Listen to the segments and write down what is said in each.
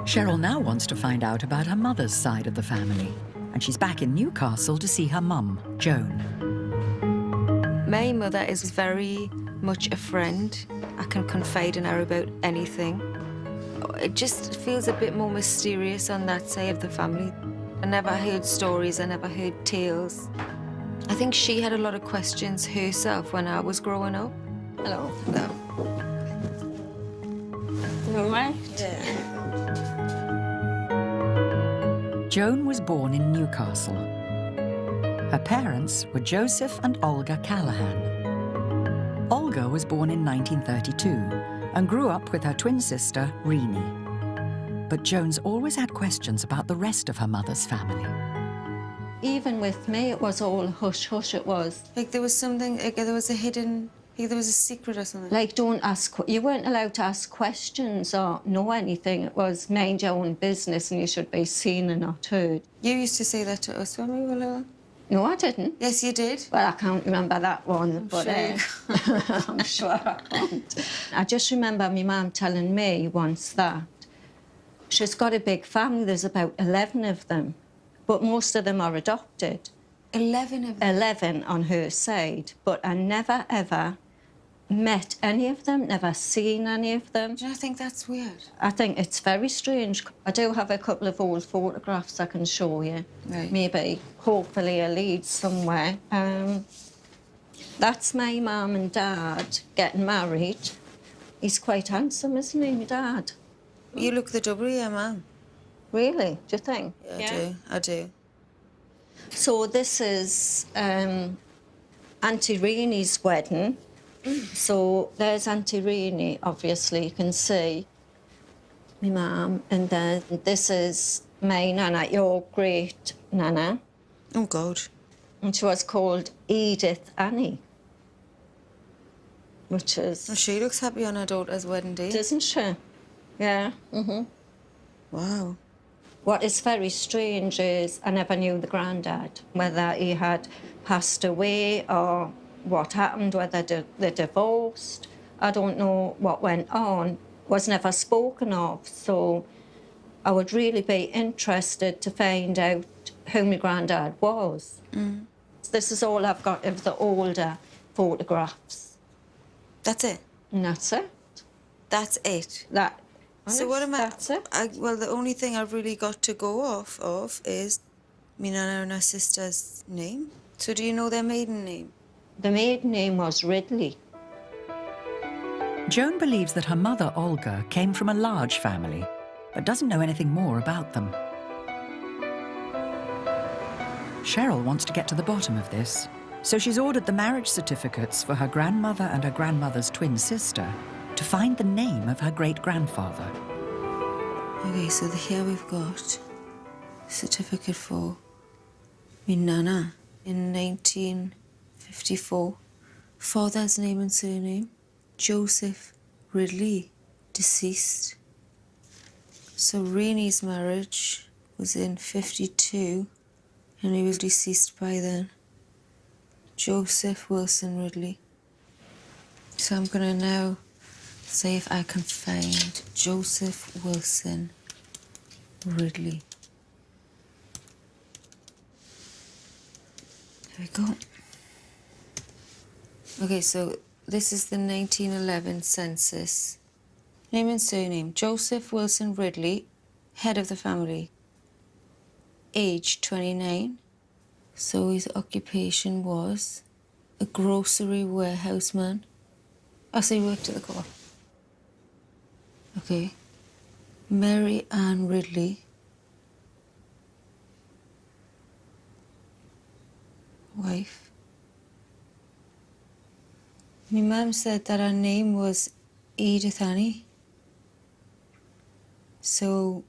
Cheryl now wants to find out about her mother's side of the family, and she's back in Newcastle to see her mum, Joan. My mother is very much a friend. I can confide in her about anything. It just feels a bit more mysterious on that side of the family. I never heard stories, I never heard tales. I think she had a lot of questions herself when I was growing up. Hello. Hello. You all right? Yeah. Joan was born in Newcastle. Her parents were Joseph and Olga Callahan. Olga was born in 1932 and grew up with her twin sister, Renee. But Joan's always had questions about the rest of her mother's family. Even with me, it was all hush-hush, it was. Like there was something, like there was a hidden, like there was a secret or something. Like, don't ask, you weren't allowed to ask questions or know anything. It was mind your own business and you should be seen and not heard. You used to say that to us when we were little. No, I didn't. Yes, you did. Well, I can't remember that one, but sure. I'm sure I can't. I just remember my mum telling me once that she's got a big family. There's about 11 of them, but most of them are adopted. 11 of them? 11 on her side, but I never, ever met any of them, never seen any of them. Do you not think that's weird? I think it's very strange. I do have a couple of old photographs I can show you. Right. Maybe, hopefully, a lead somewhere. That's my mum and dad getting married. He's quite handsome, isn't he, my dad? You look the WWI, Mum. Really? Do you think? Yeah, I do. So this is Auntie Renee's wedding. So there's Auntie Renee, obviously, you can see my mum. And then this is my nana, your great nana. Oh, God. And she was called Edith Annie, which is... Well, she looks happy on her daughter's wedding day. Doesn't she? Yeah. Wow. What is very strange is I never knew the granddad, whether he had passed away or what happened, whether they divorced. I don't know what went on. Was never spoken of, so I would really be interested to find out who my granddad was. This is all I've got of the older photographs. That's it? And that's it. That's it? That. So what am I... That's it. Well, the only thing I've really got to go off of is me nana and her sister's name. So do you know their maiden name? The maiden name was Ridley. Joan believes that her mother, Olga, came from a large family, but doesn't know anything more about them. Cheryl wants to get to the bottom of this, so she's ordered the marriage certificates for her grandmother and her grandmother's twin sister to find the name of her great-grandfather. Okay, so here we've got certificate for me nana in 1954. Father's name and surname, Joseph Ridley, deceased. So Renee's marriage was in 52, and he was deceased by then. Joseph Wilson Ridley. So I'm gonna now see if I can find Joseph Wilson Ridley. There we go. Okay, so this is the 1911 census. Name and surname, Joseph Wilson Ridley, head of the family. Age, 29. So his occupation was a grocery warehouseman. Oh, so he worked at the co-op. Okay. Mary Ann Ridley. Wife. My mum said that her name was Edith Annie. So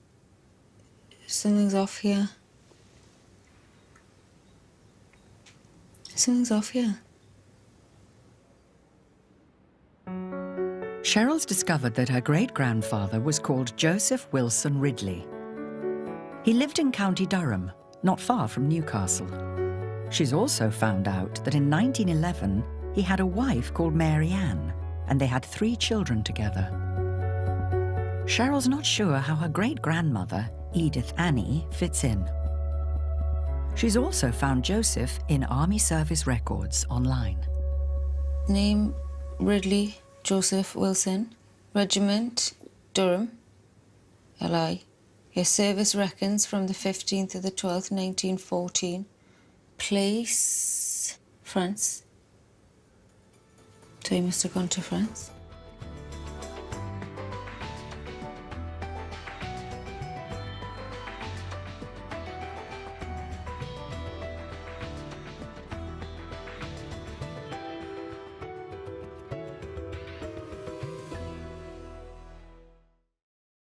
something's off here. Something's off here. Cheryl's discovered that her great-grandfather was called Joseph Wilson Ridley. He lived in County Durham, not far from Newcastle. She's also found out that in 1911, he had a wife called Mary Ann, and they had 3 children together. Cheryl's not sure how her great-grandmother, Edith Annie, fits in. She's also found Joseph in Army Service records online. Name, Ridley Joseph Wilson. Regiment, Durham, LI. Your service reckons from the 15th to the 12th, 1914. Place, France. So he must have gone to France.